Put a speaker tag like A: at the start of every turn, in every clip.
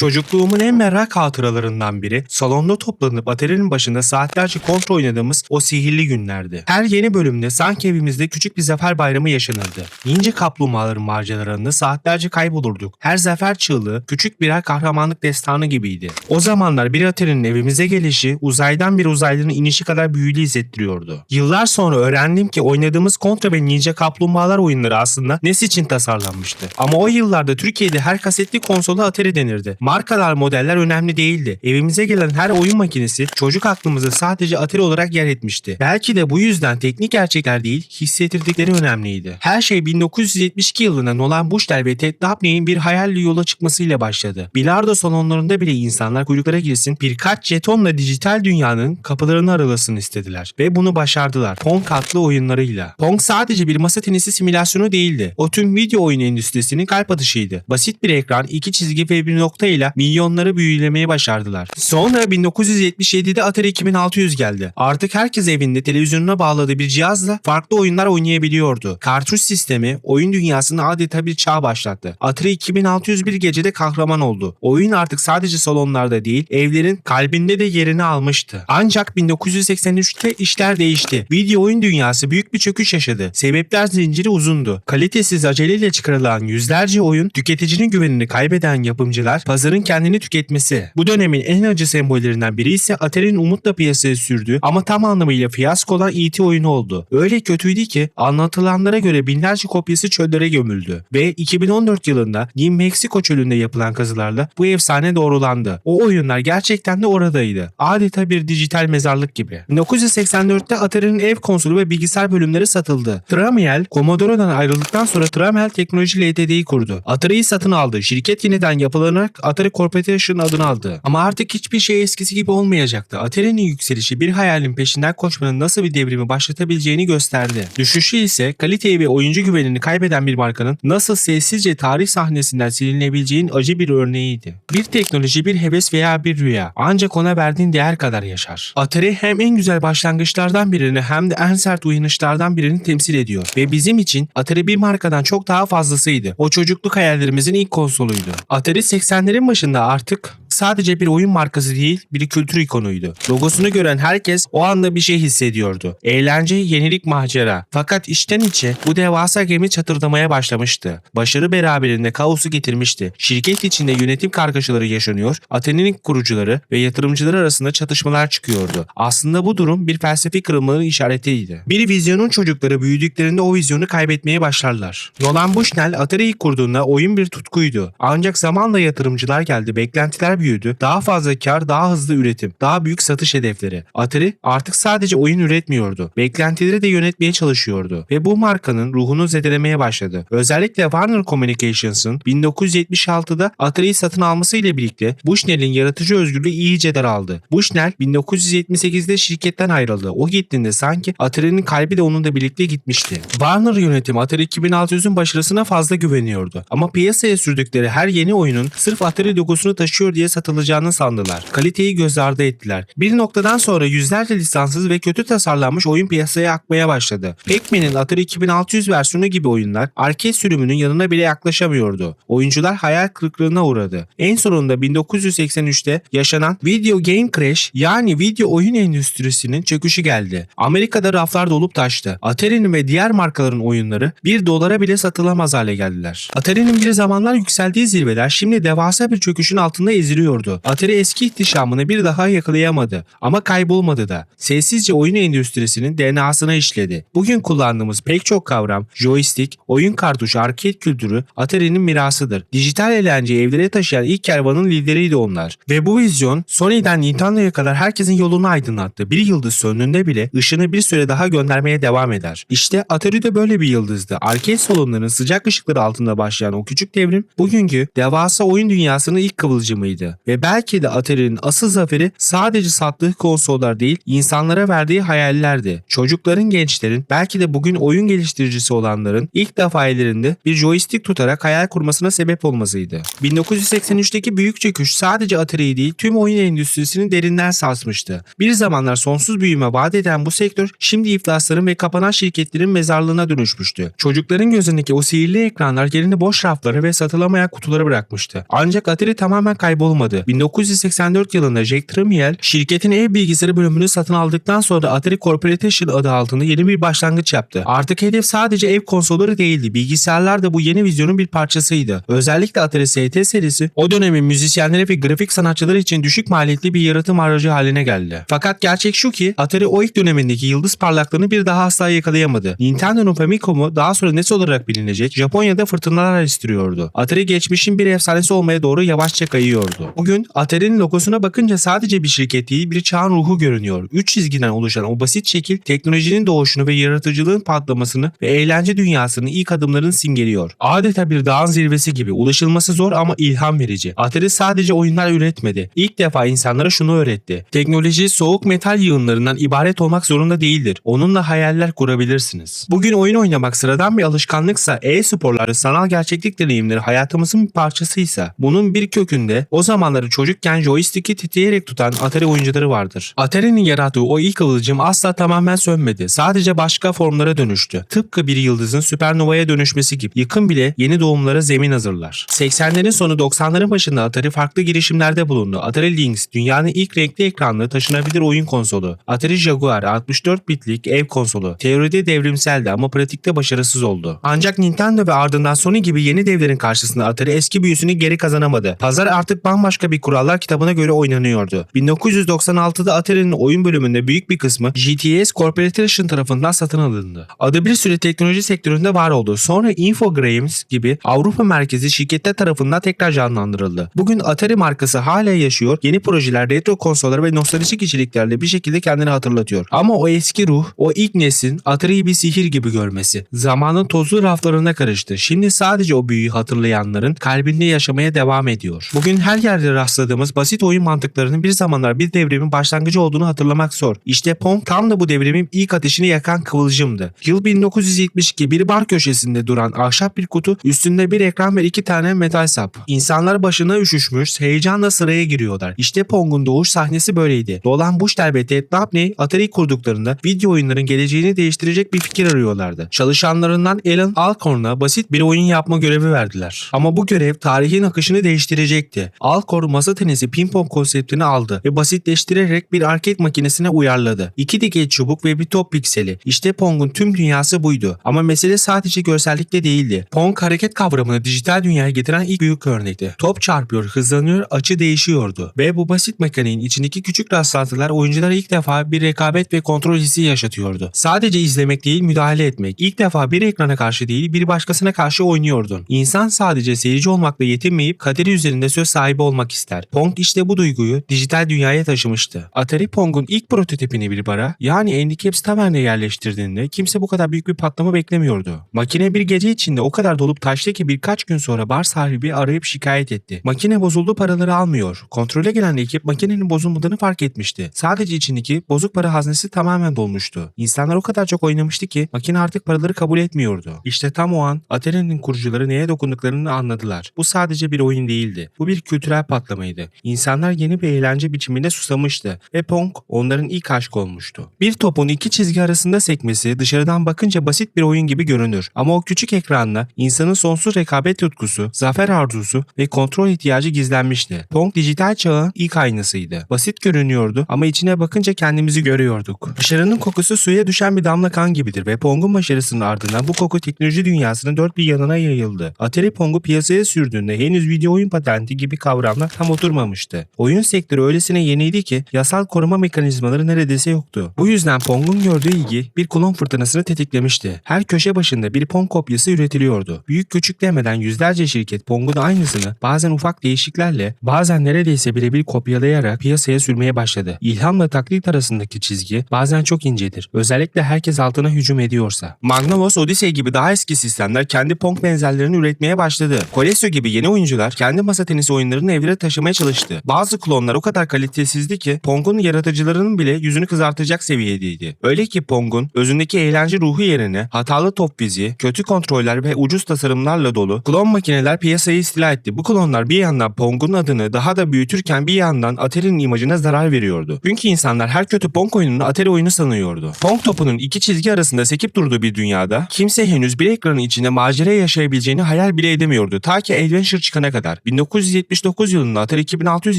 A: Çocukluğumun en merak hatıralarından biri salonda toplanıp Atari'nin başında saatlerce kontrol oynadığımız o sihirli günlerdi. Her yeni bölümde sanki evimizde küçük bir zafer bayramı yaşanırdı. Ninja kaplumbağaların maceralarında saatlerce kaybolurduk. Her zafer çığlığı küçük birer kahramanlık destanı gibiydi. O zamanlar bir Atari'nin evimize gelişi uzaydan bir uzaylının inişi kadar büyülü hissettiriyordu. Yıllar sonra öğrendim ki oynadığımız Contra ve Ninja kaplumbağalar oyunları aslında NES için tasarlanmıştı. Ama o yıllarda Türkiye'de her kasetli konsola Atari denirdi. Markalar, modeller önemli değildi. Evimize gelen her oyun makinesi çocuk aklımızda sadece Atari olarak yer etmişti. Belki de bu yüzden teknik gerçekler değil, hissettirdikleri önemliydi. Her şey 1972 yılında Nolan Bushnell ve Ted Dabney'in bir hayalle yola çıkmasıyla başladı. Bilardo salonlarında bile insanlar kuyruklara girsin, birkaç jetonla dijital dünyanın kapılarını aralasın istediler. Ve bunu başardılar. Pong adlı oyunlarıyla. Pong sadece bir masa tenisi simülasyonu değildi. O tüm video oyun endüstrisinin kalp atışıydı. Basit bir ekran, iki çizgi ve bir nokta ile milyonları büyülemeye başardılar. Sonra 1977'de Atari 2600 geldi. Artık herkes evinde televizyonuna bağladığı bir cihazla farklı oyunlar oynayabiliyordu. Kartuş sistemi oyun dünyasında adeta bir çağ başlattı. Atari 2600 bir gecede kahraman oldu. Oyun artık sadece salonlarda değil, evlerin kalbinde de yerini almıştı. Ancak 1983'te işler değişti. Video oyun dünyası büyük bir çöküş yaşadı. Sebepler zinciri uzundu. Kalitesiz aceleyle çıkarılan yüzlerce oyun, tüketicinin güvenini kaybeden yapımcılar, pazarın kendini tüketmesi. Bu dönemin en acı sembollerinden biri ise Atari'nin umutla piyasaya sürdüğü ama tam anlamıyla fiyasko olan E.T. oyunu oldu. Öyle kötüydü ki anlatılanlara göre binlerce kopyası çöllere gömüldü. Ve 2014 yılında New Mexico çölünde yapılan kazılarla bu efsane doğrulandı. O oyunlar gerçekten de oradaydı. Adeta bir dijital mezarlık gibi. 1984'te Atari'nin ev konsolu ve bilgisayar bölümleri satıldı. Tramiel, Commodore'dan ayrıldıktan sonra Tramiel Teknoloji Ltd'yi kurdu. Atari'yi satın aldı. Şirket yeniden yapılanarak Atari Corporation adını aldı. Ama artık hiçbir şey eskisi gibi olmayacaktı. Atari'nin yükselişi bir hayalin peşinden koşmanın nasıl bir devrimi başlatabileceğini gösterdi. Düşüşü ise kaliteyi ve oyuncu güvenini kaybeden bir markanın nasıl sessizce tarih sahnesinden silinebileceğinin acı bir örneğiydi. Bir teknoloji, bir heves veya bir rüya ancak ona verdiğin değer kadar yaşar. Atari hem en güzel başlangıçlardan birini hem de en sert uyanışlardan birini temsil ediyor. Ve bizim için Atari bir markadan çok daha fazlasıydı. O çocukluk hayallerimizin ilk konsoluydu. Atari 80'lerin başında artık sadece bir oyun markası değil, bir kültür ikonuydu. Logosunu gören herkes o anda bir şey hissediyordu. Eğlence, yenilik, macera. Fakat içten içe bu devasa gemi çatırdamaya başlamıştı. Başarı beraberinde kaosu getirmişti. Şirket içinde yönetim kargaşaları yaşanıyor, Atari'nin kurucuları ve yatırımcıları arasında çatışmalar çıkıyordu. Aslında bu durum bir felsefi kırılmanın işaretiydi. Bir vizyonun çocukları büyüdüklerinde o vizyonu kaybetmeye başlarlar. Nolan Bushnell Atari'yi kurduğunda oyun bir tutkuydu. Ancak zamanla yatırımcılar geldi, beklentiler büyüdü. Daha fazla kar, daha hızlı üretim, daha büyük satış hedefleri. Atari artık sadece oyun üretmiyordu. Beklentileri de yönetmeye çalışıyordu. Ve bu markanın ruhunu zedelemeye başladı. Özellikle Warner Communications'ın 1976'da Atari'yi satın almasıyla birlikte Bushnell'in yaratıcı özgürlüğü iyice daraldı. Bushnell 1978'de şirketten ayrıldı. O gittiğinde sanki Atari'nin kalbi de onunla birlikte gitmişti. Warner yönetimi Atari 2600'ün başarısına fazla güveniyordu. Ama piyasaya sürdükleri her yeni oyunun sırf Atari logosunu taşıyor diye satılacağını sandılar. Kaliteyi göz ardı ettiler. Bir noktadan sonra yüzlerce lisanssız ve kötü tasarlanmış oyun piyasaya akmaya başladı. Pac-Man'in Atari 2600 versiyonu gibi oyunlar arcade sürümünün yanına bile yaklaşamıyordu. Oyuncular hayal kırıklığına uğradı. En sonunda 1983'te yaşanan Video Game Crash yani video oyun endüstrisinin çöküşü geldi. Amerika'da raflar dolup taştı. Atari'nin ve diğer markaların oyunları $1 bile satılamaz hale geldiler. Atari'nin bir zamanlar yükseldiği zirveler şimdi devasa bir çöküşün altında eziliyordu. Atari eski ihtişamını bir daha yakalayamadı ama kaybolmadı da. Sessizce oyun endüstrisinin DNA'sına işledi. Bugün kullandığımız pek çok kavram, joystick, oyun kartuşu, arcade kültürü Atari'nin mirasıdır. Dijital eğlenceyi evlere taşıyan ilk kervanın lideriydi onlar. Ve bu vizyon Sony'den Nintendo'ya kadar herkesin yolunu aydınlattı. Bir yıldız söndüğünde bile ışını bir süre daha göndermeye devam eder. İşte Atari de böyle bir yıldızdı. Arcade salonlarının sıcak ışıkları altında başlayan o küçük devrim bugünkü devasa oyun dünyasının ilk kıvılcımıydı. Ve belki de Atari'nin asıl zaferi sadece sattığı konsollar değil, insanlara verdiği hayallerdi. Çocukların, gençlerin, belki de bugün oyun geliştiricisi olanların ilk defa ellerinde bir joystick tutarak hayal kurmasına sebep olmasıydı. 1983'teki büyük çöküş sadece Atari'yi değil, tüm oyun endüstrisini derinden sarsmıştı. Bir zamanlar sonsuz büyüme vaat eden bu sektör şimdi iflasların ve kapanan şirketlerin mezarlığına dönüşmüştü. Çocukların gözündeki o sihirli ekranlar yerini boş raflara ve satılamayan kutulara bırakmıştı. Ancak Ancak Atari tamamen kaybolmadı. 1984 yılında Jack Tramiel şirketin ev bilgisayarı bölümünü satın aldıktan sonra Atari Corporation adı altında yeni bir başlangıç yaptı. Artık hedef sadece ev konsolları değildi. Bilgisayarlar da bu yeni vizyonun bir parçasıydı. Özellikle Atari ST serisi o dönemin müzisyenleri ve grafik sanatçıları için düşük maliyetli bir yaratım aracı haline geldi. Fakat gerçek şu ki Atari o ilk dönemindeki yıldız parlaklığını bir daha asla yakalayamadı. Nintendo'nun Famicom'u daha sonra NES olarak bilinecek Japonya'da fırtınalar estiriyordu. Atari geçmişin bir efsanesi olmaya doğru yavaşça kayıyordu. Bugün Atari'nin logosuna bakınca sadece bir şirket değil bir çağın ruhu görünüyor. 3 çizgiden oluşan o basit şekil teknolojinin doğuşunu ve yaratıcılığın patlamasını ve eğlence dünyasının ilk adımlarını simgeliyor. Adeta bir dağın zirvesi gibi ulaşılması zor ama ilham verici. Atari sadece oyunlar üretmedi. İlk defa insanlara şunu öğretti. Teknoloji soğuk metal yığınlarından ibaret olmak zorunda değildir. Onunla hayaller kurabilirsiniz. Bugün oyun oynamak sıradan bir alışkanlıksa e-sporları sanal gerçeklik deneyimleri hayatımızın bir parçasıysa bunun bir kökünde o zamanları çocukken joystick'i titreyerek tutan Atari oyuncuları vardır. Atari'nin yarattığı o ilk kıvılcım asla tamamen sönmedi. Sadece başka formlara dönüştü. Tıpkı bir yıldızın süpernovaya dönüşmesi gibi yıkım bile yeni doğumlara zemin hazırlar. 80'lerin sonu 90'ların başında Atari farklı girişimlerde bulundu. Atari Lynx dünyanın ilk renkli ekranlı taşınabilir oyun konsolu. Atari Jaguar 64 bitlik ev konsolu. Teoride devrimseldi ama pratikte başarısız oldu. Ancak Nintendo ve ardından Sony gibi yeni devlerin karşısında Atari eski büyüsünü geri kazanamadı. Pazar artık bambaşka bir kurallar kitabına göre oynanıyordu. 1996'da Atari'nin oyun bölümünde büyük bir kısmı GTS Corporation tarafından satın alındı. Adı bir süre teknoloji sektöründe var oldu. Sonra Infogrames gibi Avrupa merkezi şirketler tarafından tekrar canlandırıldı. Bugün Atari markası hala yaşıyor, yeni projeler, retro konsollar ve nostaljik içeriklerle bir şekilde kendini hatırlatıyor. Ama o eski ruh, o ilk neslin Atari'yi bir sihir gibi görmesi, zamanın tozlu raflarına karıştı. Şimdi sadece o büyüyü hatırlayanların kalbinde yaşamaya devam ediyor. Bugün her yerde rastladığımız basit oyun mantıklarının bir zamanlar bir devrimin başlangıcı olduğunu hatırlamak zor. İşte Pong tam da bu devrimin ilk ateşini yakan kıvılcımdı. Yıl 1972, bir bar köşesinde duran ahşap bir kutu, üstünde bir ekran ve 2 tane metal sap. İnsanlar başına üşüşmüş, heyecanla sıraya giriyorlar. İşte Pong'un doğuş sahnesi böyleydi. Dolan Bushler ve Ted Dabney Atari kurduklarında video oyunların geleceğini değiştirecek bir fikir arıyorlardı. Çalışanlarından Alan Alcorn'a basit bir oyun yapma görevi verdiler. Ama bu görev tarihin akışını değiştirecekti. Alcorn masa tenisi ping-pong konseptini aldı ve basitleştirerek bir arcade makinesine uyarladı. 2 dikey çubuk ve bir top pikseli. İşte Pong'un tüm dünyası buydu. Ama mesele sadece görsellikte değildi. Pong hareket kavramını dijital dünyaya getiren ilk büyük örnekti. Top çarpıyor, hızlanıyor, açı değişiyordu. Ve bu basit mekaniğin içindeki küçük rastlantılar oyunculara ilk defa bir rekabet ve kontrol hissi yaşatıyordu. Sadece izlemek değil, müdahale etmek. İlk defa bir ekrana karşı değil, bir başkasına karşı oynuyordun. İnsan sadece seyirci olmakla yetinmeyip kaderi üzerinde söz sahibi olmak ister. Pong işte bu duyguyu dijital dünyaya taşımıştı. Atari Pong'un ilk prototipini bir bara, yani Handicaps Tavern'e yerleştirdiğinde kimse bu kadar büyük bir patlama beklemiyordu. Makine bir gece içinde o kadar dolup taştı ki birkaç gün sonra bar sahibi arayıp şikayet etti. Makine bozuldu, paraları almıyor. Kontrole gelen ekip makinenin bozulmadığını fark etmişti. Sadece içindeki bozuk para haznesi tamamen dolmuştu. İnsanlar o kadar çok oynamıştı ki makine artık paraları kabul etmiyordu. İşte tam o an Atari'nin kurucuları neye dokunduklarını anladılar. Bu sadece bir oyun değildi. Bu bir kültürel patlamaydı. İnsanlar yeni bir eğlence biçimine susamıştı ve Pong onların ilk aşkı olmuştu. Bir topun 2 çizgi arasında sekmesi dışarıdan bakınca basit bir oyun gibi görünür. Ama o küçük ekranla insanın sonsuz rekabet tutkusu, zafer arzusu ve kontrol ihtiyacı gizlenmişti. Pong dijital çağın ilk aynasıydı. Basit görünüyordu ama içine bakınca kendimizi görüyorduk. Başarının kokusu suya düşen bir damla kan gibidir ve Pong'un başarısının ardından bu koku teknoloji dünyasının dört bir yanına yayıldı. Atari Pong'u piyasaya sürdüğünde henüz video oyun patenti gibi kavramlar tam oturmamıştı. Oyun sektörü öylesine yeniydi ki yasal koruma mekanizmaları neredeyse yoktu. Bu yüzden Pong'un gördüğü ilgi bir klon fırtınasını tetiklemişti. Her köşe başında bir Pong kopyası üretiliyordu. Büyük küçük demeden yüzlerce şirket Pong'un aynısını bazen ufak değişiklerle, bazen neredeyse birebir kopyalayarak piyasaya sürmeye başladı. İlhamla taklit arasındaki çizgi bazen çok incedir. Özellikle herkes altına hücum ediyorsa. Magnavox, Odyssey gibi daha eski sistemler kendi Pong benzerlerini üretmeye başladı. Coleco gibi yeni oyuncular kendi masa tenisi oyunlarını evlere taşımaya çalıştı. Bazı klonlar o kadar kalitesizdi ki Pong'un yaratıcılarının bile yüzünü kızartacak seviyedeydi. Öyle ki Pong'un özündeki eğlence ruhu yerine hatalı top fiziği, kötü kontroller ve ucuz tasarımlarla dolu klon makineler piyasayı istila etti. Bu klonlar bir yandan Pong'un adını daha da büyütürken bir yandan Atari'nin imajına zarar veriyordu. Çünkü insanlar her kötü Pong oyununu Atari oyunu sanıyordu. Pong topunun 2 çizgi arasında sekip durduğu bir dünyada kimse henüz bir ekranın içinde macera yaşayabileceğini hayal bile edemiyordu. Ta ki Adventure çıkana kadar. bilgisayar. 1979 yılında Atari 2600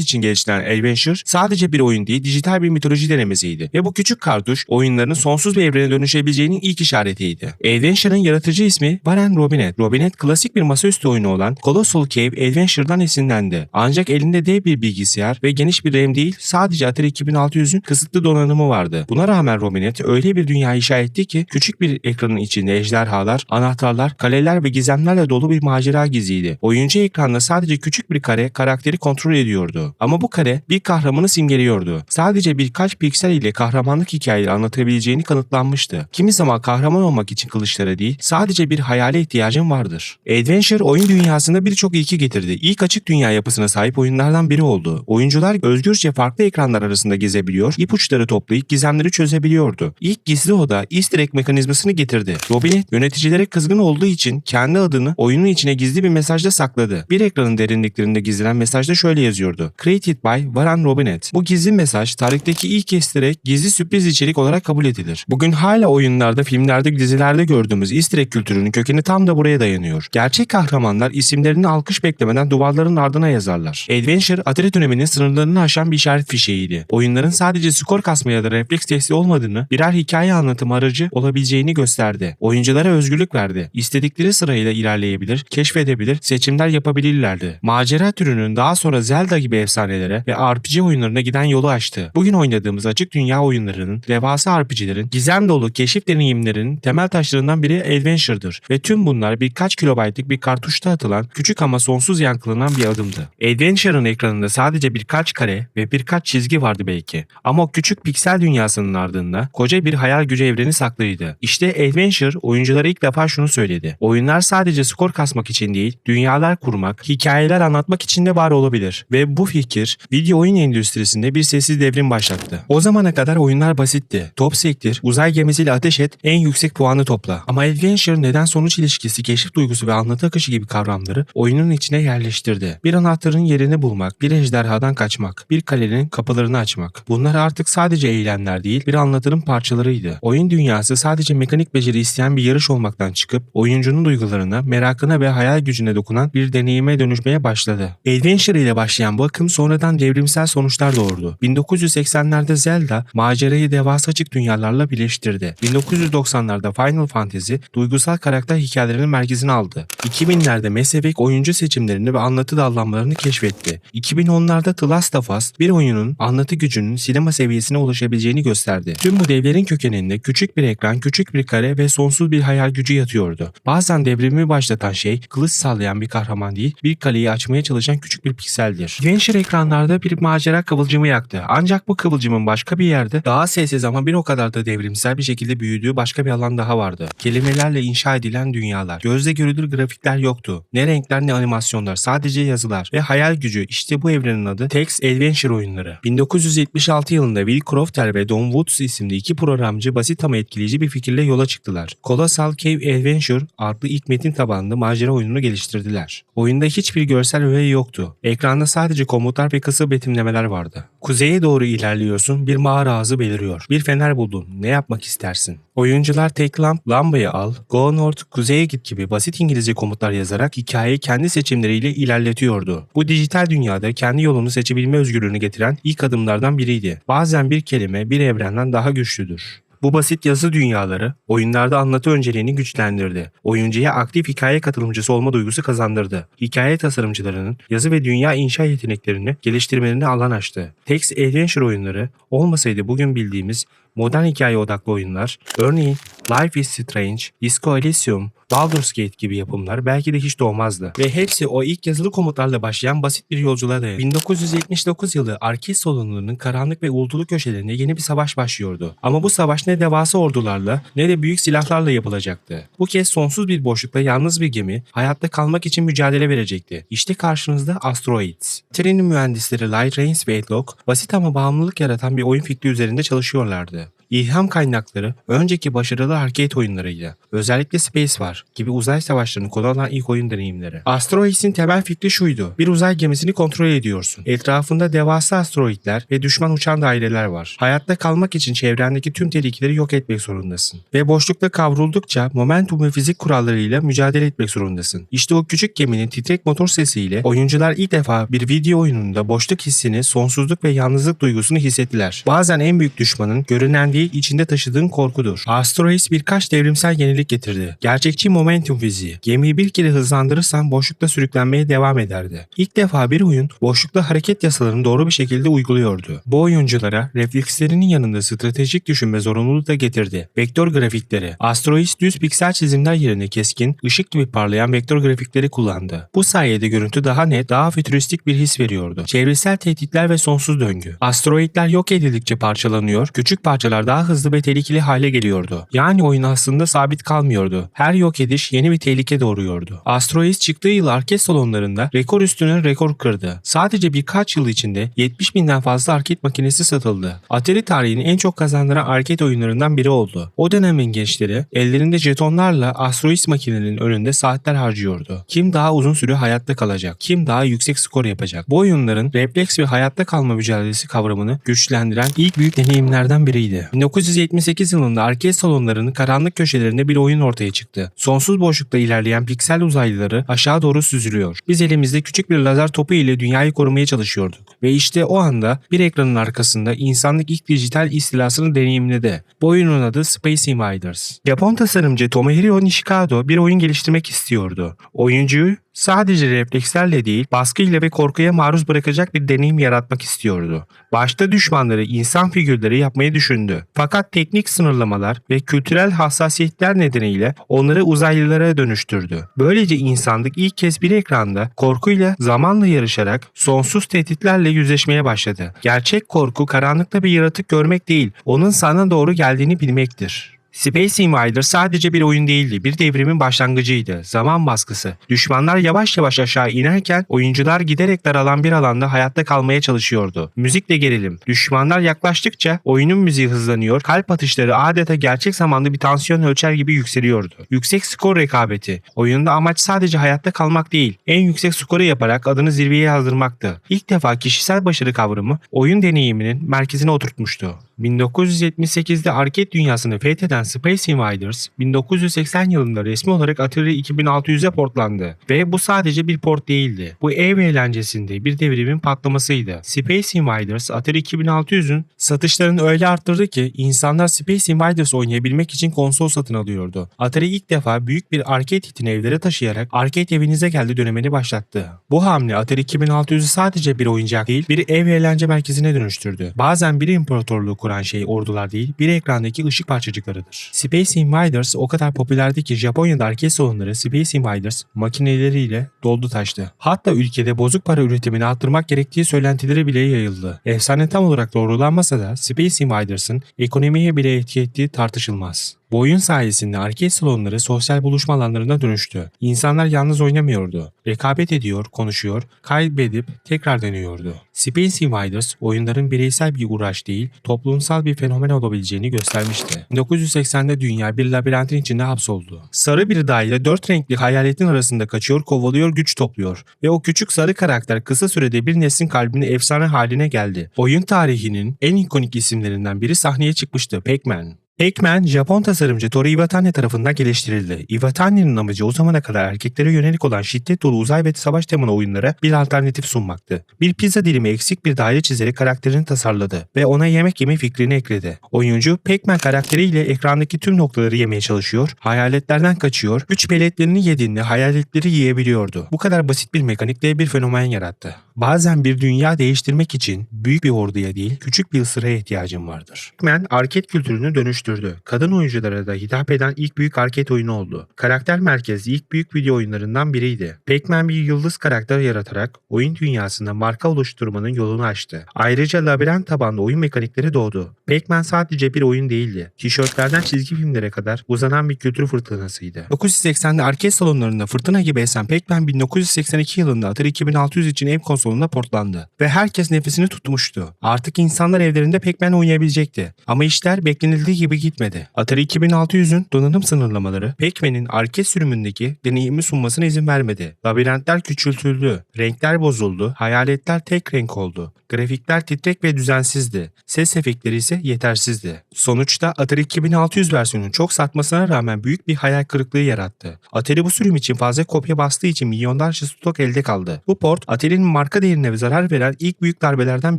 A: için geliştirilen Adventure sadece bir oyun değil, dijital bir mitoloji denemesiydi. Ve bu küçük kartuş oyunların sonsuz bir evrene dönüşebileceğinin ilk işaretiydi. Adventure'ın yaratıcı ismi Warren Robinet. Robinet klasik bir masaüstü oyunu olan Colossal Cave Adventure'dan esinlendi. Ancak elinde dev bir bilgisayar ve geniş bir RAM değil, sadece Atari 2600'ün kısıtlı donanımı vardı. Buna rağmen Robinet öyle bir dünya inşa etti ki küçük bir ekranın içinde ejderhalar, anahtarlar, kaleler ve gizemlerle dolu bir macera gizliydi. Oyuncu ekranda sadece küçük bir kare karakteri kontrol ediyordu. Ama bu kare bir kahramanı simgeliyordu. Sadece birkaç piksel ile kahramanlık hikayeleri anlatabileceğini kanıtlanmıştı. Kimi zaman kahraman olmak için kılıçlara değil, sadece bir hayale ihtiyacın vardır. Adventure oyun dünyasında birçok ilki getirdi. İlk açık dünya yapısına sahip oyunlardan biri oldu. Oyuncular özgürce farklı ekranlar arasında gezebiliyor, ipuçları toplayıp gizemleri çözebiliyordu. İlk gizli oda Easter egg mekanizmasını getirdi. Robinet yöneticilere kızgın olduğu için kendi adını oyunun içine gizli bir mesajda sakladı. Bir ekranın derinliklerinde gizlenen mesajda şöyle yazıyordu: Created by Warren Robinet. Bu gizli mesaj tarihteki ilk Easter egg gizli sürpriz içerik olarak kabul edilir. Bugün hala oyunlarda, filmlerde, dizilerde gördüğümüz Easter egg kültürünün kökeni tam da buraya dayanıyor. Gerçek kahramanlar isimlerini alkış beklemeden duvarların ardına yazarlar. Adventure, Atari döneminin sınırlarını aşan bir işaret fişeğiydi. Oyunların sadece skor kasma ya da refleks testi olmadığını, birer hikaye anlatımı aracı olabileceğini gösterdi. Oyunculara özgürlük verdi. İstedikleri sırayla ilerleyebilir, keşfedebilir, seçimler yapabilirlerdi. Macera türünün daha sonra Zelda gibi efsanelere ve RPG oyunlarına giden yolu açtı. Bugün oynadığımız açık dünya oyunlarının, devasa RPG'lerin, gizem dolu keşif deneyimlerinin temel taşlarından biri Adventure'dır. Ve tüm bunlar birkaç kilobaytlık bir kartuşta atılan küçük ama sonsuz yankılanan bir adımdı. Adventure'ın ekranında sadece birkaç kare ve birkaç çizgi vardı belki. Ama o küçük piksel dünyasının ardında koca bir hayal gücü evreni saklıydı. İşte Adventure oyunculara ilk defa şunu söyledi: oyunlar sadece skor kasmak için değil, dünyalar kurmak, hikayeler anlatmak için de var olabilir. Ve bu fikir video oyun endüstrisinde bir sessiz devrim başlattı. O zamana kadar oyunlar basitti. Top sektir, uzay gemisiyle ateş et, en yüksek puanı topla. Ama Adventure neden sonuç ilişkisi, keşif duygusu ve anlatı akışı gibi kavramları oyunun içine yerleştirdi. Bir anahtarın yerini bulmak, bir ejderhadan kaçmak, bir kalenin kapılarını açmak. Bunlar artık sadece eylemler değil, bir anlatının parçalarıydı. Oyun dünyası sadece mekanik beceri isteyen bir yarış olmaktan çıkıp oyuncunun duygularına, merakına ve hayal gücüne dokunan bir deneyime dönüşmeye başladı. Adventure ile başlayan bu akım sonradan devrimsel sonuçlar doğurdu. 1980'lerde Zelda macerayı devasa açık dünyalarla birleştirdi. 1990'larda Final Fantasy duygusal karakter hikayelerinin merkezine aldı. 2000'lerde Mass Effect oyuncu seçimlerini ve anlatı dallanmalarını keşfetti. 2010'larda The Last of Us bir oyunun anlatı gücünün sinema seviyesine ulaşabileceğini gösterdi. Tüm bu devlerin kökeninde küçük bir ekran, küçük bir kare ve sonsuz bir hayal gücü yatıyordu. Bazen devrimi başlatan şey kılıç sallayan bir kahraman değil, bir kaleyi açmaya çalışan küçük bir pikseldir. Adventure ekranlarda bir macera kıvılcımı yaktı. Ancak bu kıvılcımın başka bir yerde daha sessiz ama bir o kadar da devrimsel bir şekilde büyüdüğü başka bir alan daha vardı. Kelimelerle inşa edilen dünyalar. Gözle görülür grafikler yoktu. Ne renkler ne animasyonlar, sadece yazılar ve hayal gücü. İşte bu evrenin adı Text Adventure oyunları. 1976 yılında Will Crofter ve Don Woods isimli iki programcı basit ama etkileyici bir fikirle yola çıktılar. Colossal Cave Adventure adlı ilk metin tabanlı macera oyununu geliştirdiler. Oyunda hiçbir görsel öğe yoktu. Ekranda sadece komutlar ve kısa betimlemeler vardı. Kuzeye doğru ilerliyorsun, bir mağara ağzı beliriyor. Bir fener buldun, ne yapmak istersin? Oyuncular tek lambayı al, go north, kuzeye git gibi basit İngilizce komutlar yazarak hikayeyi kendi seçimleriyle ilerletiyordu. Bu dijital dünyada kendi yolunu seçebilme özgürlüğünü getiren ilk adımlardan biriydi. Bazen bir kelime bir evrenden daha güçlüdür. Bu basit yazı dünyaları oyunlarda anlatı önceliğini güçlendirdi. Oyuncuya aktif hikaye katılımcısı olma duygusu kazandırdı. Hikaye tasarımcılarının yazı ve dünya inşa yeteneklerini geliştirmelerine alan açtı. Text Adventure oyunları olmasaydı bugün bildiğimiz modern hikaye odaklı oyunlar, örneğin Life is Strange, Disco Elysium, Baldur's Gate gibi yapımlar belki de hiç doğmazdı. Ve hepsi o ilk yazılı komutlarla başlayan basit bir yolculuğa dayandı. 1979 yılı arke salonlarının karanlık ve uğultulu köşelerinde yeni bir savaş başlıyordu. Ama bu savaş ne devasa ordularla ne de büyük silahlarla yapılacaktı. Bu kez sonsuz bir boşlukta yalnız bir gemi hayatta kalmak için mücadele verecekti. İşte karşınızda Asteroids. Atari'nin mühendisleri Light Rains ve Edlock basit ama bağımlılık yaratan bir oyun fikri üzerinde çalışıyorlardı. İlham kaynakları önceki başarılı arcade oyunlarıydı. Özellikle Space War gibi uzay savaşlarını konu alan ilk oyun deneyimleri. Asteroids'in temel fikri şuydu. Bir uzay gemisini kontrol ediyorsun. Etrafında devasa asteroidler ve düşman uçan daireler var. Hayatta kalmak için çevrendeki tüm tehlikeleri yok etmek zorundasın. Ve boşlukta kavruldukça momentum ve fizik kurallarıyla mücadele etmek zorundasın. İşte o küçük geminin titrek motor sesiyle oyuncular ilk defa bir video oyununda boşluk hissini, sonsuzluk ve yalnızlık duygusunu hissettiler. Bazen en büyük düşmanın görünen değil, içinde taşıdığın korkudur. Asteroids birkaç devrimsel yenilik getirdi. Gerçekçi momentum fiziği. Gemiyi bir kere hızlandırırsan boşlukta sürüklenmeye devam ederdi. İlk defa bir oyun boşlukta hareket yasalarını doğru bir şekilde uyguluyordu. Bu oyunculara reflekslerinin yanında stratejik düşünme zorunluluğu da getirdi. Vektör grafikleri. Asteroids düz piksel çizimler yerine keskin, ışık gibi parlayan vektör grafikleri kullandı. Bu sayede görüntü daha net, daha fütüristik bir his veriyordu. Çevresel tehditler ve sonsuz döngü. Asteroidler yok edildikçe parçalanıyor, küçük parçalar daha hızlı ve tehlikeli hale geliyordu. Yani oyun aslında sabit kalmıyordu. Her yok ediş yeni bir tehlike doğuruyordu. Asteroids çıktığı yıl arcade salonlarında rekor üstüne rekor kırdı. Sadece birkaç yıl içinde 70 binden fazla arcade makinesi satıldı. Atari tarihinin en çok kazandıran arcade oyunlarından biri oldu. O dönemin gençleri ellerinde jetonlarla Asteroids makinelerinin önünde saatler harcıyordu. Kim daha uzun süre hayatta kalacak? Kim daha yüksek skor yapacak? Bu oyunların refleks ve hayatta kalma mücadelesi kavramını güçlendiren ilk büyük deneyimlerden biriydi. 1978 yılında arcade salonlarının karanlık köşelerinde bir oyun ortaya çıktı. Sonsuz boşlukta ilerleyen piksel uzaylıları aşağı doğru süzülüyor. Biz elimizde küçük bir lazer topu ile dünyayı korumaya çalışıyorduk. Ve işte o anda bir ekranın arkasında insanlık ilk dijital istilasını deneyimledi. Bu oyunun adı Space Invaders. Japon tasarımcı Tomohiro Nishikado bir oyun geliştirmek istiyordu. Oyuncuyu sadece reflekslerle değil, baskıyla ve korkuya maruz bırakacak bir deneyim yaratmak istiyordu. Başta düşmanları insan figürleri yapmayı düşündü. Fakat teknik sınırlamalar ve kültürel hassasiyetler nedeniyle onları uzaylılara dönüştürdü. Böylece insanlık ilk kez bir ekranda korkuyla zamanla yarışarak sonsuz tehditlerle yüzleşmeye başladı. Gerçek korku karanlıkta bir yaratık görmek değil, onun sana doğru geldiğini bilmektir. Space Invaders sadece bir oyun değildi, bir devrimin başlangıcıydı. Zaman baskısı. Düşmanlar yavaş yavaş aşağı inerken oyuncular giderek daralan bir alanda hayatta kalmaya çalışıyordu. Müzikle gerilim. Düşmanlar yaklaştıkça oyunun müziği hızlanıyor, kalp atışları adeta gerçek zamanlı bir tansiyon ölçer gibi yükseliyordu. Yüksek skor rekabeti. Oyunda amaç sadece hayatta kalmak değil, en yüksek skoru yaparak adını zirveye yazdırmaktı. İlk defa kişisel başarı kavramı oyun deneyiminin merkezine oturtmuştu. 1978'de arcade dünyasını fetheden Space Invaders, 1980 yılında resmi olarak Atari 2600'e portlandı. Ve bu sadece bir port değildi. Bu ev eğlencesinde bir devrimin patlamasıydı. Space Invaders, Atari 2600'ün satışlarını öyle arttırdı ki insanlar Space Invaders oynayabilmek için konsol satın alıyordu. Atari ilk defa büyük bir arcade hitini evlere taşıyarak arcade evinize geldi dönemini başlattı. Bu hamle Atari 2600'ü sadece bir oyuncak değil, bir ev eğlence merkezine dönüştürdü. Bazen bir imparatorluğu kuran şey ordular değil, bir ekrandaki ışık parçacıklarıdır. Space Invaders o kadar popülerdi ki Japonya'da arcade salonları Space Invaders makineleriyle doldu taştı. Hatta ülkede bozuk para üretimini arttırmak gerektiği söylentileri bile yayıldı. Efsane tam olarak doğrulanmasa da Space Invaders'ın ekonomiye bile etki ettiği tartışılmaz. Bu oyun sayesinde arcade salonları sosyal buluşma alanlarına dönüştü. İnsanlar yalnız oynamıyordu. Rekabet ediyor, konuşuyor, kaybedip tekrar deniyordu. Space Invaders oyunların bireysel bir uğraş değil, toplumsal bir fenomen olabileceğini göstermişti. 1980'de dünya bir labirentin içinde hapsoldu. Sarı bir daire dört renkli hayaletin arasında kaçıyor, kovalıyor, güç topluyor. Ve o küçük sarı karakter kısa sürede bir neslin kalbine efsane haline geldi. Oyun tarihinin en ikonik isimlerinden biri sahneye çıkmıştı, Pac-Man. Pac-Man, Japon tasarımcı Toru Iwatani tarafından geliştirildi. Iwatani'nin amacı o zamana kadar erkeklere yönelik olan şiddet dolu uzay ve savaş temalı oyunlara bir alternatif sunmaktı. Bir pizza dilimi eksik bir daire çizerek karakterini tasarladı ve ona yemek yeme fikrini ekledi. Oyuncu, Pac-Man karakteriyle ekrandaki tüm noktaları yemeye çalışıyor, hayaletlerden kaçıyor, güç peletlerini yediğinde hayaletleri yiyebiliyordu. Bu kadar basit bir mekanikle bir fenomen yarattı. Bazen bir dünya değiştirmek için büyük bir orduya değil, küçük bir sıraya ihtiyacın vardır. Pac-Man, arcade kültürünü dönüştürdü. dönüştürdü. Kadın oyunculara da hitap eden ilk büyük arcade oyunu oldu. Karakter merkezli ilk büyük video oyunlarından biriydi. Pac-Man bir yıldız karakter yaratarak oyun dünyasında marka oluşturmanın yolunu açtı. Ayrıca labirent tabanlı oyun mekanikleri doğdu. Pac-Man sadece bir oyun değildi. Tişörtlerden çizgi filmlere kadar uzanan bir kültür fırtınasıydı. 1980'de arcade salonlarında fırtına gibi esen Pac-Man 1982 yılında Atari 2600 için ev konsoluna portlandı ve herkes nefesini tutmuştu. Artık insanlar evlerinde Pac-Man oynayabilecekti. Ama işler beklenildiği gibi gitmedi. Atari 2600'ün donanım sınırlamaları Pac-Man'in arcade sürümündeki deneyimi sunmasına izin vermedi. Labirentler küçültüldü, renkler bozuldu, hayaletler tek renk oldu. Grafikler titrek ve düzensizdi. Ses efektleri ise yetersizdi. Sonuçta Atari 2600 versiyonunun çok satmasına rağmen büyük bir hayal kırıklığı yarattı. Atari bu sürüm için fazla kopya bastığı için milyonlarca stok elde kaldı. Bu port Atari'nin marka değerine zarar veren ilk büyük darbelerden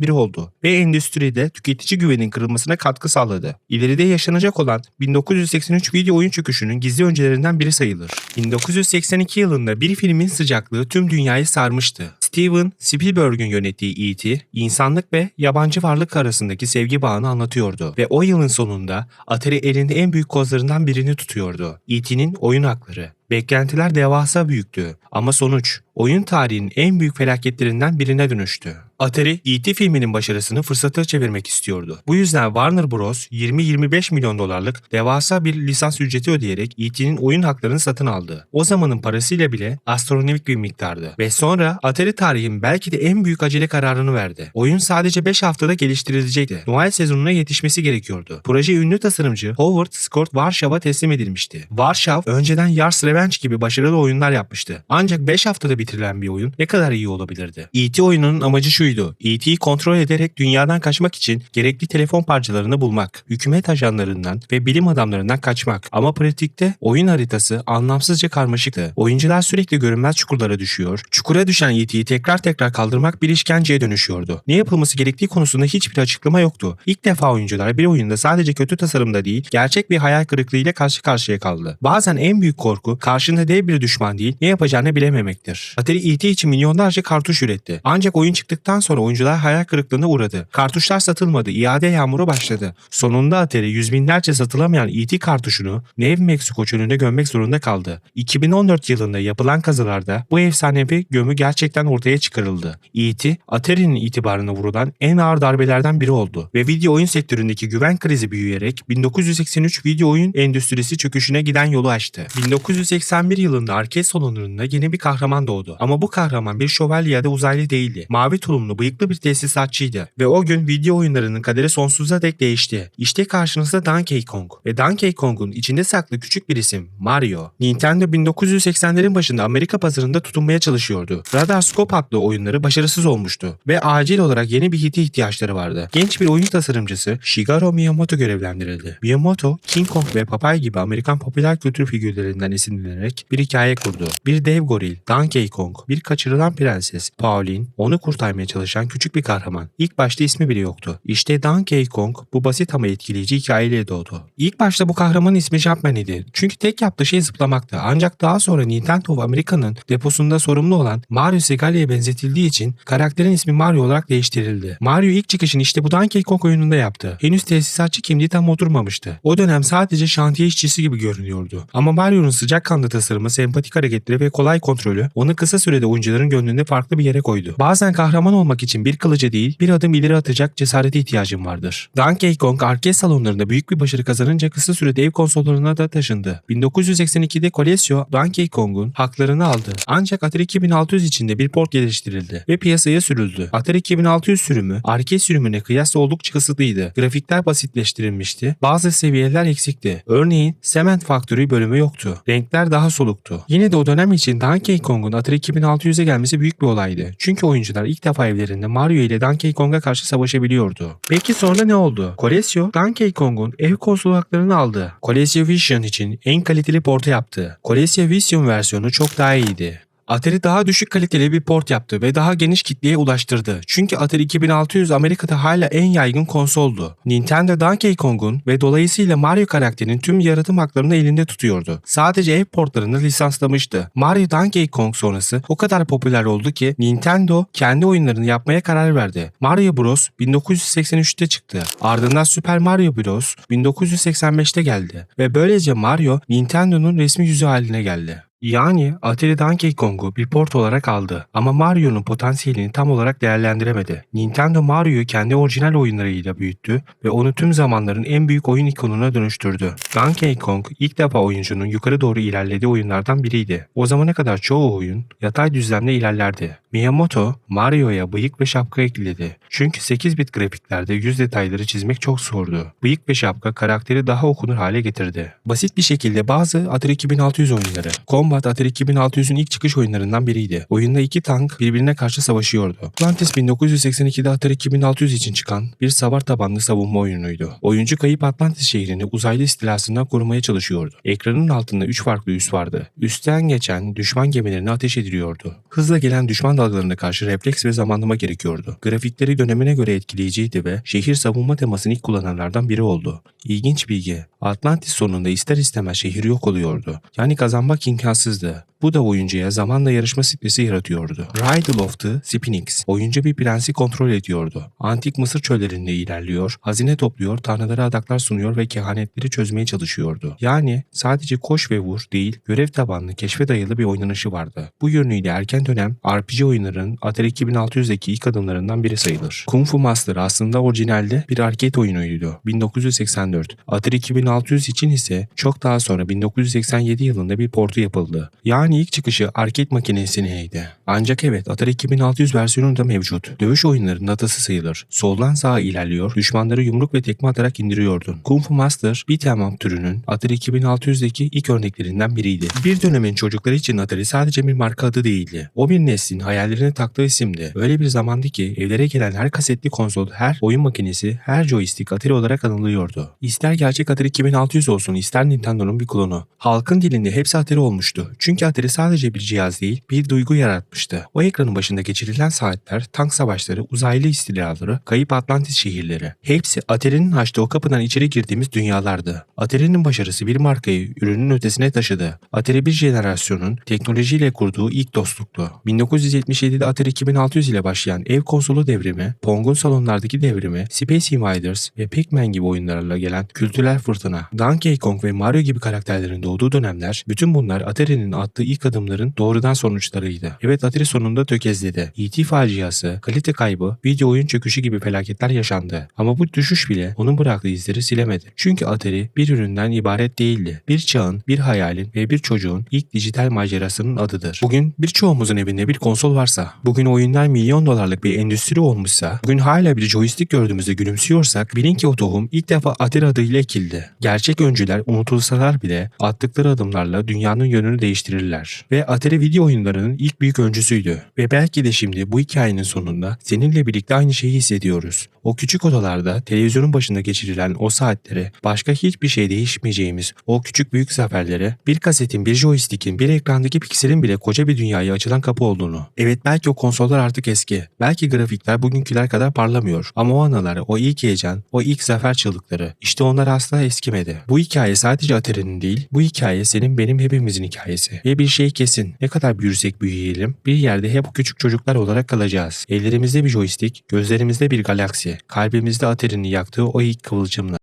A: biri oldu ve endüstride tüketici güvenin kırılmasına katkı sağladı. İleride yaşanacak olan 1983 video oyun çöküşünün gizli öncelerinden biri sayılır. 1982 yılında bir filmin sıcaklığı tüm dünyayı sarmıştı. Steven Spielberg'ün yönettiği E.T., insanlık ve yabancı varlık arasındaki sevgi bağını anlatıyordu ve o yılın sonunda Atari elinde en büyük kozlarından birini tutuyordu. E.T.'nin oyun hakları. Beklentiler devasa büyüktü ama sonuç oyun tarihinin en büyük felaketlerinden birine dönüştü. Atari, E.T. filminin başarısını fırsata çevirmek istiyordu. Bu yüzden Warner Bros. 20-25 milyon dolarlık devasa bir lisans ücreti ödeyerek E.T.'nin oyun haklarını satın aldı. O zamanın parasıyla bile astronomik bir miktardı. Ve sonra Atari tarihin belki de en büyük acele kararını verdi. Oyun sadece 5 haftada geliştirilecekti. Noel sezonuna yetişmesi gerekiyordu. Proje ünlü tasarımcı Howard Scott Warshaw'a teslim edilmişti. Warshaw önceden Yars Revenge gibi başarılı oyunlar yapmıştı. Ancak 5 haftada bitirilen bir oyun ne kadar iyi olabilirdi? E.T. oyununun amacı şuydu. E.T.'yi kontrol ederek dünyadan kaçmak için gerekli telefon parçalarını bulmak, hükümet ajanlarından ve bilim adamlarından kaçmak. Ama pratikte oyun haritası anlamsızca karmaşıktı. Oyuncular sürekli görünmez çukurlara düşüyor, çukura düşen E.T.'yi tekrar kaldırmak bir işkenceye dönüşüyordu. Ne yapılması gerektiği konusunda hiçbir açıklama yoktu. İlk defa oyuncular bir oyunda sadece kötü tasarımda değil, gerçek bir hayal kırıklığıyla karşı karşıya kaldı. Bazen en büyük korku, karşında dev bir düşman değil, ne yapacağını bilememektir. Atari E.T. için milyonlarca kartuş üretti. Ancak oyun çıktıktan sonra oyuncular hayal kırıklığına uğradı. Kartuşlar satılmadı, iade yağmuru başladı. Sonunda Atari yüz binlerce satılamayan E.T. kartuşunu New Mexico çölüne gömmek zorunda kaldı. 2014 yılında yapılan kazılarda bu efsanevi gömü gerçekten ortaya çıkarıldı. E.T. Atari'nin itibarına vurulan en ağır darbelerden biri oldu ve video oyun sektöründeki güven krizi büyüyerek 1983 video oyun endüstrisi çöküşüne giden yolu açtı. 1981 yılında arcade salonlarında yeni bir kahraman doğdu. Ama bu kahraman bir şövalye ya da uzaylı değildi. Mavi tulumlu bıyıklı bir tesisatçıydı ve o gün video oyunlarının kaderi sonsuza dek değişti. İşte karşınızda Donkey Kong ve Donkey Kong'un içinde saklı küçük bir isim Mario. Nintendo 1980'lerin başında Amerika pazarında tutunmaya çalışıyordu. Radar Scope adlı oyunları başarısız olmuştu ve acil olarak yeni bir hite ihtiyaçları vardı. Genç bir oyun tasarımcısı Shigeru Miyamoto görevlendirildi. Miyamoto, King Kong ve Popeye gibi Amerikan popüler kültür figürlerinden esinlenerek bir hikaye kurdu. Bir dev goril, Donkey Kong, bir kaçırılan prenses, Pauline, onu kurtarmaya çalışan küçük bir kahraman. İlk başta ismi bile yoktu. İşte Donkey Kong bu basit ama etkileyici hikayeyle doğdu. İlk başta bu kahramanın ismi Jumpman idi. Çünkü tek yaptığı şey zıplamaktı. Ancak daha sonra Nintendo of America'nın deposunda sorumlu olan Mario Segalia'ya benzetildiği için karakterin ismi Mario olarak değiştirildi. Mario ilk çıkışını işte bu Donkey Kong oyununda yaptı. Henüz tesisatçı kimliği tam oturmamıştı. O dönem sadece şantiye işçisi gibi görünüyordu. Ama Mario'nun sıcakkanlı tasarımı, sempatik hareketleri ve kolay kontrolü onu kısa sürede oyuncuların gönlünde farklı bir yere koydu. Bazen kahraman olmak için bir kılıca değil, bir adım ileri atacak cesarete ihtiyacım vardır. Donkey Kong arcade salonlarında büyük bir başarı kazanınca kısa sürede ev konsollarına da taşındı. 1982'de Coleco Donkey Kong'un haklarını aldı. Ancak Atari 2600 içinde bir port geliştirildi ve piyasaya sürüldü. Atari 2600 sürümü arcade sürümüne kıyasla oldukça kısıtlıydı. Grafikler basitleştirilmişti. Bazı seviyeler eksikti. Örneğin Cement Factory bölümü yoktu. Renkler daha soluktu. Yine de o dönem için Donkey Kong'un Atari 2600'e gelmesi büyük bir olaydı. Çünkü oyuncular ilk defa evlerinde Mario ile Donkey Kong'a karşı savaşabiliyordu. Peki sonra ne oldu? Coleco Donkey Kong'un ev konsolu haklarını aldı. Coleco Vision için en kaliteli portu yaptı. Coleco Vision versiyonu çok daha iyiydi. Atari daha düşük kaliteli bir port yaptı ve daha geniş kitleye ulaştırdı. Çünkü Atari 2600 Amerika'da hala en yaygın konsoldu. Nintendo Donkey Kong'un ve dolayısıyla Mario karakterinin tüm yaratım haklarını elinde tutuyordu. Sadece ev portlarını lisanslamıştı. Mario Donkey Kong sonrası o kadar popüler oldu ki Nintendo kendi oyunlarını yapmaya karar verdi. Mario Bros 1983'te çıktı. Ardından Super Mario Bros 1985'te geldi ve böylece Mario Nintendo'nun resmi yüzü haline geldi. Yani Atari Donkey Kong'u bir port olarak aldı ama Mario'nun potansiyelini tam olarak değerlendiremedi. Nintendo Mario'yu kendi orijinal oyunlarıyla büyüttü ve onu tüm zamanların en büyük oyun ikonuna dönüştürdü. Donkey Kong ilk defa oyuncunun yukarı doğru ilerlediği oyunlardan biriydi. O zamana kadar çoğu oyun yatay düzlemde ilerlerdi. Miyamoto, Mario'ya bıyık ve şapka ekledi. Çünkü 8 bit grafiklerde yüz detayları çizmek çok zordu. Bıyık ve şapka karakteri daha okunur hale getirdi. Basit bir şekilde bazı Atari 2600 oyunları, Combat Atari 2600'ün ilk çıkış oyunlarından biriydi. Oyunda iki tank birbirine karşı savaşıyordu. Atlantis 1982'de Atari 2600 için çıkan bir savar tabanlı savunma oyunuydu. Oyuncu kayıp Atlantis şehrini uzaylı istilasından korumaya çalışıyordu. Ekranın altında 3 farklı üs vardı. Üstten geçen düşman gemilerine ateş ediliyordu. Hızla gelen düşman dalgalarına karşı refleks ve zamanlama gerekiyordu. Grafikleri dönemine göre etkileyiciydi ve şehir savunma temasını ilk kullananlardan biri oldu. İlginç bilgi, Atlantis sonunda ister istemez şehir yok oluyordu. Yani kazanmak imkansızdı. Bu da oyuncuya zamanla yarışma stresi yaratıyordu. Riddle of the Sphinx. Oyuncu bir prensi kontrol ediyordu. Antik Mısır çöllerinde ilerliyor, hazine topluyor, tanrılara adaklar sunuyor ve kehanetleri çözmeye çalışıyordu. Yani sadece koş ve vur değil, görev tabanlı, keşfe dayalı bir oynanışı vardı. Bu yönüyle erken dönem RPG oyunlarının Atari 2600'deki ilk adımlarından biri sayılır. Kung Fu Master aslında orijinalde bir arcade oyunuydu. 1984. Atari 2600 için ise çok daha sonra 1987 yılında bir portu yapıldı. Yani ilk çıkışı arcade makinesineydi. Ancak evet, Atari 2600 versiyonu da mevcut. Dövüş oyunlarının atası sayılır. Soldan sağa ilerliyor, düşmanları yumruk ve tekme atarak indiriyordun. Kung Fu Master, beat'em up türünün Atari 2600'deki ilk örneklerinden biriydi. Bir dönemin çocukları için Atari sadece bir marka adı değildi. O bir neslin hayallerine taktığı isimdi. Öyle bir zamandı ki evlere gelen her kasetli konsol, her oyun makinesi, her joystick Atari olarak anılıyordu. İster gerçek Atari 2600 olsun, ister Nintendo'nun bir klonu. Halkın dilinde hepsi Atari olmuştu. Çünkü Atari sadece bir cihaz değil, bir duygu yaratmıştı. O ekranın başında geçirilen saatler, tank savaşları, uzaylı istilaları, kayıp Atlantis şehirleri. Hepsi Atari'nin açtığı o kapıdan içeri girdiğimiz dünyalardı. Atari'nin başarısı bir markayı ürünün ötesine taşıdı. Atari bir jenerasyonun teknolojiyle kurduğu ilk dostluktu. 1977'de Atari 2600 ile başlayan ev konsolu devrimi, Pong'un salonlardaki devrimi, Space Invaders ve Pac-Man gibi oyunlarla gelen kültürel fırtına, Donkey Kong ve Mario gibi karakterlerin doğduğu dönemler, bütün bunlar Atari'nin attığı ilk adımların doğrudan sonuçlarıydı. Evet, Atari sonunda tökezledi. E.T. faciası, kalite kaybı, video oyun çöküşü gibi felaketler yaşandı. Ama bu düşüş bile onun bıraktığı izleri silemedi. Çünkü Atari bir üründen ibaret değildi. Bir çağın, bir hayalin ve bir çocuğun ilk dijital macerasının adıdır. Bugün birçoğumuzun evinde bir konsol varsa, bugün oyunlar milyon dolarlık bir endüstri olmuşsa, bugün hala bir joystick gördüğümüzde gülümsüyorsak, bilin ki o tohum ilk defa Atari adıyla ekildi. Gerçek öncüler unutulsalar bile attıkları adımlarla dünyanın yönünü değiştirirler. Ve Atari video oyunlarının ilk büyük öncüsüydü. Ve belki de şimdi bu hikayenin sonunda seninle birlikte aynı şeyi hissediyoruz. O küçük odalarda televizyonun başında geçirilen o saatlere, başka hiçbir şey değişmeyeceğimiz o küçük büyük zaferlere, bir kasetin, bir joystick'in, bir ekrandaki pikselin bile koca bir dünyaya açılan kapı olduğunu. Evet, belki o konsollar artık eski. Belki grafikler bugünküler kadar parlamıyor. Ama o anılar, o ilk heyecan, o ilk zafer çığlıkları, işte onlar asla eskimedi. Bu hikaye sadece Atari'nin değil, bu hikaye senin, benim, hepimizin hikayesi. Ve bir şey kesin, ne kadar büyürsek büyüyelim, bir yerde hep küçük çocuklar olarak kalacağız. Ellerimizde bir joystick, gözlerimizde bir galaksi, kalbimizde Atari'nin yaktığı o ilk kıvılcımla.